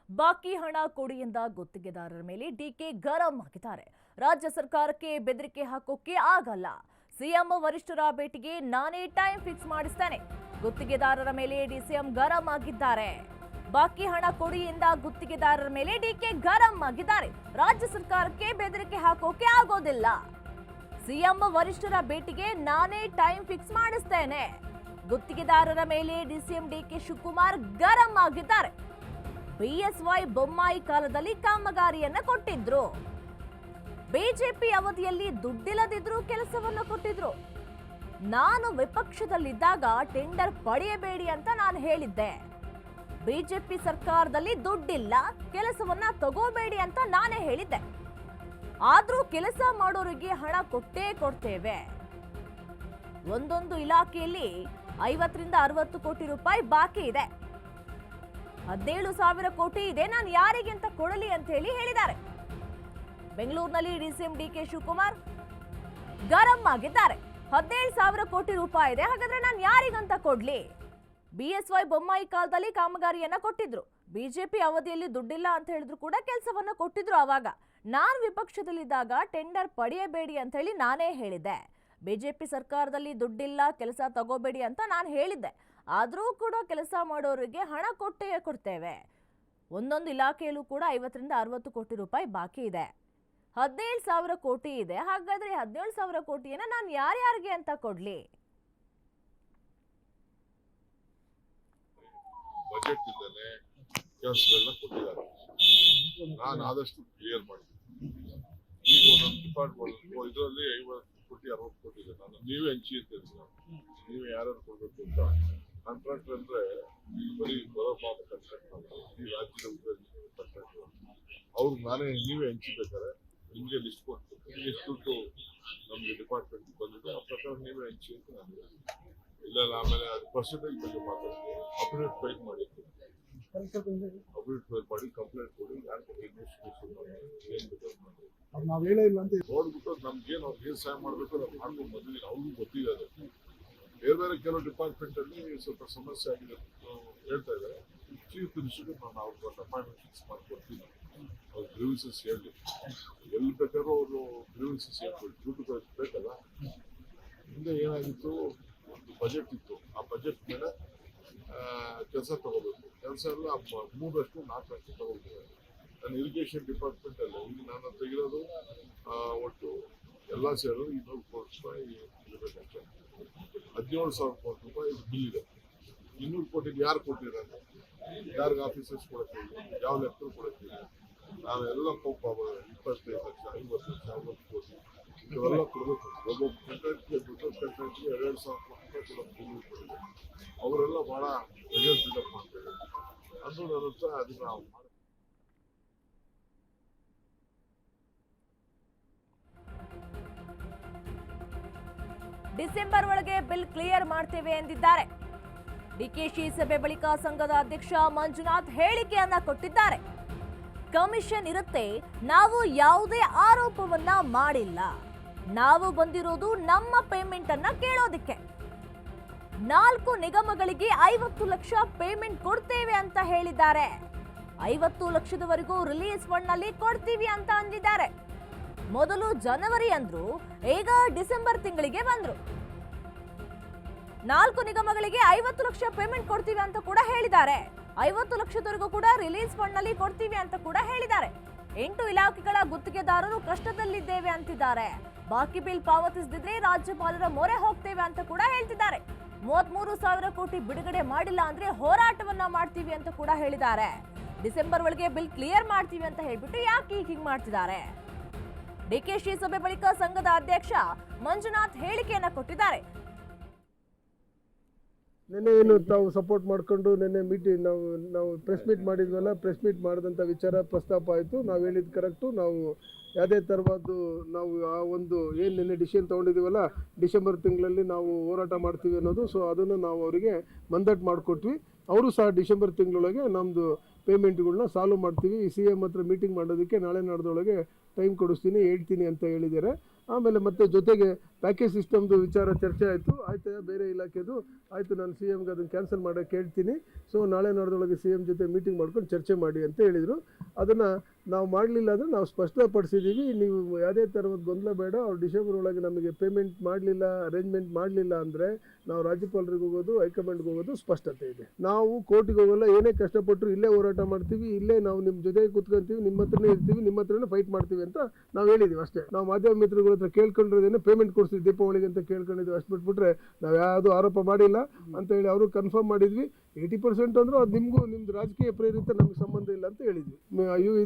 ಬಾಕಿ ಹಣ ಕೊಡಿ ಎಂದ ಗುತ್ತಿಗೆದಾರರ ಮೇಲೆ ಡಿಕೆ ಗರಂ ಆಗಿದ್ದಾರೆ. ರಾಜ್ಯ ಸರ್ಕಾರಕ್ಕೆ ಬೆದರಿಕೆ ಹಾಕೋಕೆ ಆಗಲ್ಲ. ಸಿಎಂ ವರಿಷ್ಠರ ಭೇಟಿಗೆ ನಾನೇ ಟೈಮ್ ಫಿಕ್ಸ್ ಮಾಡಿಸ್ತೇನೆ. ಗುತ್ತಿಗೆದಾರರ ಮೇಲೆ ಡಿಸಿಎಂ ಗರಂ ಆಗಿದ್ದಾರೆ. ಬಾಕಿ ಹಣ ಕೊಡಿ ಎಂದ ಗುತ್ತಿಗೆದಾರರ ಮೇಲೆ ಡಿಕೆ ಗರಂ ಆಗಿದ್ದಾರೆ. ರಾಜ್ಯ ಸರ್ಕಾರಕ್ಕೆ ಬೆದರಿಕೆ ಹಾಕೋಕೆ ಆಗೋದಿಲ್ಲ. ಸಿಎಂ ವರಿಷ್ಠರ ಭೇಟಿಗೆ ನಾನೇ ಟೈಮ್ ಫಿಕ್ಸ್ ಮಾಡಿಸ್ತೇನೆ. ಗುತ್ತಿಗೆದಾರರ ಮೇಲೆ ಡಿಸಿಎಂ ಡಿಕೆ ಶಿವಕುಮಾರ್ ಗರಂ ಆಗಿದ್ದಾರೆ. ಬಿಎಸ್ವೈ ಬೊಮ್ಮಾಯಿ ಕಾಲದಲ್ಲಿ ಕಾಮಗಾರಿಯನ್ನ ಕೊಟ್ಟಿದ್ರು. ಬಿಜೆಪಿ ಅವಧಿಯಲ್ಲಿ ದುಡ್ಡಿಲ್ಲದಿದ್ರೂ ಕೆಲಸವನ್ನು ಕೊಟ್ಟಿದ್ರು. ನಾನು ವಿಪಕ್ಷದಲ್ಲಿದ್ದಾಗ ಟೆಂಡರ್ ಪಡೆಯಬೇಡಿ ಅಂತ ನಾನು ಹೇಳಿದ್ದೆ. ಬಿಜೆಪಿ ಸರ್ಕಾರದಲ್ಲಿ ದುಡ್ಡಿಲ್ಲ, ಕೆಲಸವನ್ನ ತಗೋಬೇಡಿ ಅಂತ ನಾನೇ ಹೇಳಿದ್ದೆ. ಆದ್ರೂ ಕೆಲಸ ಮಾಡೋರಿಗೆ ಹಣ ಕೊಟ್ಟೇ ಕೊಡ್ತೇವೆ. ಒಂದೊಂದು ಇಲಾಖೆಯಲ್ಲಿ 50 ರಿಂದ 60 ಕೋಟಿ ರೂಪಾಯಿ ಬಾಕಿ ಇದೆ. 17,000 ಕೋಟಿ ಇದೆ, ನಾನು ಯಾರಿಗೆ ಅಂತ ಕೊಡಲಿ ಅಂತ ಹೇಳಿದ್ದಾರೆ. ಬೆಂಗಳೂರಿನಲ್ಲಿ ಡಿಸಿಎಂ ಡಿಕೆ ಶಿವಕುಮಾರ್ ಗರಂ ಆಗಿದ್ದಾರೆ. 17,000 ಕೋಟಿ ರೂಪಾಯಿ ಇದೆ, ಹಾಗಾದ್ರೆ ನಾನು ಯಾರಿಗಂತ ಕೊಡ್ಲಿ? ಬಿಎಸ್ವೈ ಬೊಮ್ಮಾಯಿ ಕಾಲದಲ್ಲಿ ಕಾಮಗಾರಿಯನ್ನ ಕೊಟ್ಟಿದ್ರು. ಬಿಜೆಪಿ ಅವಧಿಯಲ್ಲಿ ದುಡ್ಡಿಲ್ಲ ಅಂತ ಹೇಳಿದ್ರು ಕೂಡ ಕೆಲಸವನ್ನ ಕೊಟ್ಟಿದ್ರು. ಆವಾಗ ನಾನು ವಿಪಕ್ಷದಲ್ಲಿದ್ದಾಗ ಟೆಂಡರ್ ಪಡೆಯಬೇಡಿ ಅಂತ ಹೇಳಿ ನಾನೇ ಹೇಳಿದ್ದೆ. ಬಿಜೆಪಿ ಸರ್ಕಾರದಲ್ಲಿ ದುಡ್ಡಿಲ್ಲ, ಕೆಲಸ ತಗೋಬೇಡಿ ಅಂತ ನಾನು ಹೇಳಿದ್ದೆ. ಆದರೂ ಕೂಡ ಕೆಲಸ ಮಾಡೋರಿಗೆ ಹಣ ಕೊಟ್ಟೇ ಕೊಡ್ತೇವೆ. ಒಂದೊಂದು ಇಲಾಖೆಯಲ್ಲೂ ಕೂಡ 50 ರಿಂದ 60 ಕೋಟಿ ರೂಪಾಯಿ ಬಾಕಿ ಇದೆ. 17,000 ಕೋಟಿ ಇದೆ, ಹಾಗಾದ್ರೆ 17,000 ಕೋಟಿಯನ್ನ ನಾನು ಯಾರ್ಯಾರಿಗೆ ಅಂತ ಕೊಡ್ಲಿ? ಬಜೆಟ್ ಇಲ್ಲದೆ ಕೆಲಸಗಳನ್ನ ಕೊಟ್ಟಿದ್ದಾರೆ. ನಾನು ಆದಷ್ಟು ಕ್ಲಿಯರ್ ಮಾಡಿದ್ದೀನಿ. ಈಗ ಒಂದೊಂದು ಡಿಪಾರ್ಟ್ಮೆಂಟ್ ಇದರಲ್ಲಿ 50 ಕೋಟಿ 60 ಕೋಟಿ ಇದೆ. ನಾನು ನೀವೇ ಹಂಚಿ ಅಂತ ಹೇಳಿದ್ರು. ನೀವೇ ಯಾರು ಕೊಡ್ಬೇಕು ಅಂತ. ಕಾಂಟ್ರಾಕ್ಟರ್ ಅಂದ್ರೆ ಬರೀ ಬರೋ ಕಾಂಟ್ರಾಕ್ಟ್ ಈ ರಾಜ್ಯದ ಉದ್ಯೋಗ ಕಾಂಟ್ರಾಕ್ಟರ್ ಅವ್ರಿಗೆ ನೀವೇ ಹಂಚಿಬೇಕಾರೆ ನಿಮಗೆ ಲಿಸ್ಟ್ ಕೊಟ್ಟು ಎಷ್ಟು ದುಡ್ಡು ನಮಗೆ ಡಿಪಾರ್ಟ್ಮೆಂಟ್ ಬಂದಿದೆ ಆ ಪ್ರಕಾರ ನೀವೇ ಹಂಚಿ ಅಂತ ನಾನು ಇಲ್ಲ. ಆಮೇಲೆ ಅದು ಪರ್ಸೆಂಟೇಜ್ ಬಗ್ಗೆ ಮಾತಾಡ್ತೀವಿ. ಅಪ್ಡೇಟ್ ಫೈಲ್ ಮಾಡಿ ಕಂಪ್ಲೇಂಟ್ ಕೊಡಿ. ಯಾರು ಇನ್ವೆಸ್ಟಿಗೇಷನ್ ಏನ್ ಬೇಕಾದ್ರೆ ಮಾಡಿ ನಾವು ಹೇಳಿಲ್ಲ ಅಂತ ನೋಡ್ಬಿಟ್ಟು ನಮ್ಗೇನು ಅವ್ರಿಗೆ ಏನ್ ಸಹಾಯ ಮಾಡಬೇಕು ನಾವು ಮಾಡ್ಕೊಂಡು ಬಂದಿದ್ದೀವಿ. ಅವ್ರಿಗೂ ಗೊತ್ತಿದೆ. ಅದು ಬೇರೆ ಬೇರೆ ಕೆಲವು ಡಿಪಾರ್ಟ್ಮೆಂಟ್ ಅಲ್ಲಿ ಸ್ವಲ್ಪ ಸಮಸ್ಯೆ ಆಗಿದೆ ಹೇಳ್ತಾ ಇದ್ದಾರೆ. ಚೀಫ್ ಮಿನಿಸ್ಟರ್ಗೆ ನಾನು ಅವ್ರಿಗೆ ಅಪಾಯಿಂಟ್ಮೆಂಟ್ ಫಿಕ್ಸ್ ಮಾಡ್ಕೊಡ್ತೀನಿ. ಅವ್ರ ಗ್ರೀವೆನ್ಸಸ್ ಹೇಳಿ ಎಲ್ಲಿ ಬೇಕಾದ್ರೂ ಅವರು ಗ್ರೀವೆನ್ಸಸ್ ಹೇಳ್ಕೊಡಿ. ದುಡ್ಡು ಬೇಕಲ್ಲ. ಹಿಂದೆ ಏನಾಗಿತ್ತು, ಒಂದು ಬಜೆಟ್ ಇತ್ತು. ಆ ಬಜೆಟ್ ಮೇಲೆ ಕೆಲಸ ತಗೋಬೇಕು. ಕೆಲಸ ಎಲ್ಲ 3% 4% ತಗೋಬೇಕು. ನಾನು ಇರಿಗೇಷನ್ ಡಿಪಾರ್ಟ್ಮೆಂಟ್ ಅಲ್ಲಿ ಈಗ ನಾನು ತೆಗಿರೋದು ಒಟ್ಟು ಎಲ್ಲ ಸೇರಿದ್ರು 200 ಕೋಟಿ ರೂಪಾಯಿ ಇರಬೇಕಷ್ಟೇ. 17,000 ಕೋಟಿ ರೂಪಾಯಿ ಬಿಲ್ ಇದೆ. 200 ಕೋಟಿಗೆ ಯಾರು ಕೊಟ್ಟಿದ್ದಾರೆ? ಯಾರಿಗೆ ಆಫೀಸರ್ಸ್ ಕೊಡ್ತೀವಿ, ಯಾವ ಲೆಕ್ಕರು ಕೊಡ್ತೀವಿ? ನಾವೆಲ್ಲ ಕೋಪ 25 ಲಕ್ಷ 50 ಲಕ್ಷ 60 ಕೋಟಿ ಇವೆಲ್ಲ ಕೊಡಬೇಕು. ಒಬ್ಬೊಬ್ಬ ಕಂಟ್ರಾಕ್ಟ್ಗೆ ಕಂಟ್ರಾಕ್ಟ್ಗೆ 2,000 ಕೋಟಿ ರೂಪಾಯಿ ಕೊಡಬೇಕು. ಅವರೆಲ್ಲ ಬಹಳ ರಿಸಲ್ಟ್ ಬಿಲ್ಡಪ್ ಮಾಡ್ತಾರೆ. ಅದು ನನ್ನ ಹತ್ರ ಅದನ್ನ ನಾವು ಡಿಸೆಂಬರ್ ಒಳಗೆ ಬಿಲ್ ಕ್ಲಿಯರ್ ಮಾಡ್ತೇವೆ ಎಂದಿದ್ದಾರೆ. ಡಿಕೆಶಿ ಸಭೆ ಬಳಿಕ ಸಂಘದ ಅಧ್ಯಕ್ಷ ಮಂಜುನಾಥ್ ಹೇಳಿಕೆಯನ್ನ ಕೊಟ್ಟಿದ್ದಾರೆ. ಕಮಿಷನ್ ಇರುತ್ತೆ, ನಾವು ಯಾವುದೇ ಆರೋಪವನ್ನ ಮಾಡಿಲ್ಲ. ನಾವು ಬಂದಿರೋದು ನಮ್ಮ ಪೇಮೆಂಟ್ ಅನ್ನ ಕೇಳೋದಿಕ್ಕೆ. 4 ನಿಗಮಗಳಿಗೆ 50 ಲಕ್ಷ ಪೇಮೆಂಟ್ ಕೊಡ್ತೇವೆ ಅಂತ ಹೇಳಿದ್ದಾರೆ. 50 ಲಕ್ಷದವರೆಗೂ ರಿಲೀಸ್ ಫಂಡ್ ನಲ್ಲಿ ಕೊಡ್ತೀವಿ ಅಂತ ಅಂದಿದ್ದಾರೆ. ಮೊದಲು ಜನವರಿ ಅಂದ್ರು, ಈಗ ಡಿಸೆಂಬರ್ ತಿಂಗಳಿಗೆ ಬಂದ್ರು. 4 ನಿಗಮಗಳಿಗೆ 50 ಲಕ್ಷ ಪೇಮೆಂಟ್ ಕೊಡ್ತೀವಿ ಅಂತ ಕೂಡ ಹೇಳಿದ್ದಾರೆ. 50 ಲಕ್ಷದವರೆಗೂ ಕೂಡ ರಿಲೀಸ್ ಫಂಡ್ ನಲ್ಲಿ ಕೊಡ್ತೀವಿ ಅಂತ ಕೂಡ ಹೇಳಿದ್ದಾರೆ. 8 ಇಲಾಖೆಗಳ ಗುತ್ತಿಗೆದಾರರು ಕಷ್ಟದಲ್ಲಿದ್ದೇವೆ ಅಂತಿದ್ದಾರೆ. ಬಾಕಿ ಬಿಲ್ ಪಾವತಿಸದಿದ್ರೆ ರಾಜ್ಯಪಾಲರ ಮೊರೆ ಹೋಗ್ತೇವೆ ಅಂತ ಕೂಡ ಹೇಳ್ತಿದ್ದಾರೆ. 33,000 ಕೋಟಿ ಬಿಡುಗಡೆ ಮಾಡಿಲ್ಲ ಅಂದ್ರೆ ಹೋರಾಟವನ್ನ ಮಾಡ್ತೀವಿ ಅಂತ ಕೂಡ ಹೇಳಿದ್ದಾರೆ. ಡಿಸೆಂಬರ್ ಒಳಗೆ ಬಿಲ್ ಕ್ಲಿಯರ್ ಮಾಡ್ತೀವಿ ಅಂತ ಹೇಳ್ಬಿಟ್ಟು ಯಾಕೆ ಹೀಗೆ ಮಾಡ್ತಿದ್ದಾರೆ? ಡಿಕೆಶಿ ಸಭೆ ಬಳಿಕ ಸಂಘದ ಅಧ್ಯಕ್ಷ ಮಂಜುನಾಥ್ ಹೇಳಿಕೆಯನ್ನ ಕೊಟ್ಟಿದ್ದಾರೆ. ನಿನ್ನೆ ಏನು ತಾವು ಸಪೋರ್ಟ್ ಮಾಡಿಕೊಂಡು ನಿನ್ನೆ ಮೀಟಿಂಗ್ ನಾವು ಪ್ರೆಸ್ ಮೀಟ್ ಮಾಡಿದ್ವಲ್ಲ, ಪ್ರೆಸ್ ಮೀಟ್ ಮಾಡಿದಂಥ ವಿಚಾರ ಪ್ರಸ್ತಾಪ ಆಯಿತು. ನಾವು ಹೇಳಿದ್ದು ಕರೆಕ್ಟು. ನಾವು ಯಾವುದೇ ಥರವಾದ್ದು ನಾವು ಆ ಒಂದು ಏನು ನಿನ್ನೆ ಡಿಸಿಷನ್ ತೊಗೊಂಡಿದ್ದೀವಲ್ಲ, ಡಿಸೆಂಬರ್ ತಿಂಗಳಲ್ಲಿ ನಾವು ಹೋರಾಟ ಮಾಡ್ತೀವಿ ಅನ್ನೋದು. ಸೊ ಅದನ್ನು ನಾವು ಅವರಿಗೆ ಮಂದಟ್ಟು ಮಾಡಿಕೊಟ್ವಿ. ಅವರು ಸಹ ಡಿಸೆಂಬರ್ ತಿಂಗಳೊಳಗೆ ನಮ್ಮದು ಪೇಮೆಂಟ್ಗಳನ್ನ ಸಾಲ್ವ್ ಮಾಡ್ತೀವಿ. CM ಹತ್ರ ಮೀಟಿಂಗ್ ಮಾಡೋದಕ್ಕೆ ನಾಳೆ ನಾಡ್ದೊಳಗೆ ಟೈಮ್ ಕೊಡಿಸ್ತೀನಿ, ಹೇಳ್ತೀನಿ ಅಂತ ಹೇಳಿದ್ದಾರೆ. ಆಮೇಲೆ ಮತ್ತೆ ಜೊತೆಗೆ ಪ್ಯಾಕೇಜ್ ಸಿಸ್ಟಮ್ದು ವಿಚಾರ ಚರ್ಚೆ ಆಯಿತು. ಆಯ್ತು, ಬೇರೆ ಇಲಾಖೆದು ಆಯಿತು, ನಾನು CMಗೆ ಅದನ್ನು ಕ್ಯಾನ್ಸಲ್ ಮಾಡೋಕ್ಕೆ ಹೇಳ್ತೀನಿ. ಸೊ ನಾಳೆ ನಾಡ್ದೊಳಗೆ CM ಜೊತೆ ಮೀಟಿಂಗ್ ಮಾಡ್ಕೊಂಡು ಚರ್ಚೆ ಮಾಡಿ ಅಂತ ಹೇಳಿದರು. ಅದನ್ನು ನಾವು ಮಾಡಲಿಲ್ಲ ಅಂದರೆ ನಾವು ಸ್ಪಷ್ಟಪಡಿಸಿದ್ದೀವಿ, ನೀವು ಯಾವುದೇ ಥರದ ಗೊಂದಲ ಬೇಡ. ಅವ್ರು ಡಿಸೆಂಬರ್ ಒಳಗೆ ನಮಗೆ ಪೇಮೆಂಟ್ ಮಾಡಲಿಲ್ಲ, ಅರೇಂಜ್ಮೆಂಟ್ ಮಾಡಲಿಲ್ಲ ಅಂದರೆ ನಾವು ರಾಜ್ಯಪಾಲರಿಗೆ ಹೋಗೋದು, ಹೈಕಮಾಂಡ್ಗೆ ಹೋಗೋದು ಸ್ಪಷ್ಟತೆ ಇದೆ. ನಾವು ಕೋರ್ಟಿಗೆ ಹೋಗೋಲ್ಲ, ಏನೇ ಕಷ್ಟಪಟ್ಟರು ಇಲ್ಲೇ ಹೋರಾಟ ಮಾಡ್ತೀವಿ, ಇಲ್ಲೇ ನಾವು ನಿಮ್ಮ ಜೊತೆಗೆ ಕೂತ್ಕೊಂತೀವಿ, ನಿಮ್ಮ ಹತ್ರನೇ ಇರ್ತೀವಿ, ನಿಮ್ಮ ಹತ್ರನೇ ಫೈಟ್ ಮಾಡ್ತೀವಿ ಅಂತ ನಾವು ಹೇಳಿದ್ದೀವಿ ಅಷ್ಟೇ. ನಾವು ಮಾಧ್ಯಮ ಮಿತ್ರಗಳ ಹತ್ರ ಕೇಳ್ಕೊಂಡಿರೋದೇನೆ ಪೇಮೆಂಟ್ ಕೊಡ್ತೀವಿ ದೀಪಾವಳಿಗೆ ಅಂತ ಕೇಳ್ಕೊಂಡಿದ್ವಿ, ಅಷ್ಟು ಬಿಟ್ಬಿಟ್ರೆ ನಾವು ಯಾವುದು ಆರೋಪ ಮಾಡಿಲ್ಲ ಅಂತ ಹೇಳಿ ಅವರು ಕನ್ಫರ್ಮ್ ಮಾಡಿದ್ವಿ. 80% ಅಂದರೂ ಅದು ನಿಮ್ಮದು ರಾಜಕೀಯ ಪ್ರೇರಿತ, ನಮಗೆ ಸಂಬಂಧ ಇಲ್ಲ ಅಂತ ಹೇಳಿದ್ವಿ.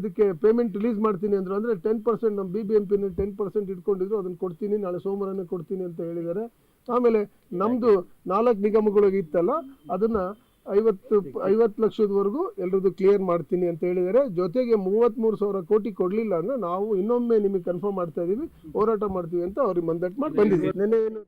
ಇದಕ್ಕೆ ಪೇಮೆಂಟ್ ರಿಲೀಸ್ ಮಾಡ್ತೀನಿ ಅಂದರು. ಅಂದರೆ 10% ನಮ್ಮ BBMP 10% ಇಟ್ಕೊಂಡಿದ್ರು, ಅದನ್ನು ಕೊಡ್ತೀನಿ, ನಾಳೆ ಸೋಮವಾರನೇ ಕೊಡ್ತೀನಿ ಅಂತ ಹೇಳಿದ್ದಾರೆ. ಆಮೇಲೆ ನಮ್ಮದು 4 ನಿಗಮಗಳಿಗೆ ಇತ್ತಲ್ಲ, ಅದನ್ನು 50 ಲಕ್ಷದವರೆಗೂ ಎಲ್ಲರದ್ದು ಕ್ಲಿಯರ್ ಮಾಡ್ತೀನಿ ಅಂತ ಹೇಳಿದ್ದಾರೆ. ಜೊತೆಗೆ 33,000 ಕೋಟಿ ಕೊಡಲಿಲ್ಲ ಅಂದರೆ ನಾವು ಇನ್ನೊಮ್ಮೆ ನಿಮಗೆ ಕನ್ಫರ್ಮ್ ಮಾಡ್ತಾ ಇದ್ದೀವಿ, ಹೋರಾಟ ಮಾಡ್ತೀವಿ ಅಂತ ಅವ್ರಿಗೆ ಮಂದಟ್ಟು ಮಾಡಿ ಬಂದಿದ್ದೀವಿ. ನೆನ್ನೆ ಏನು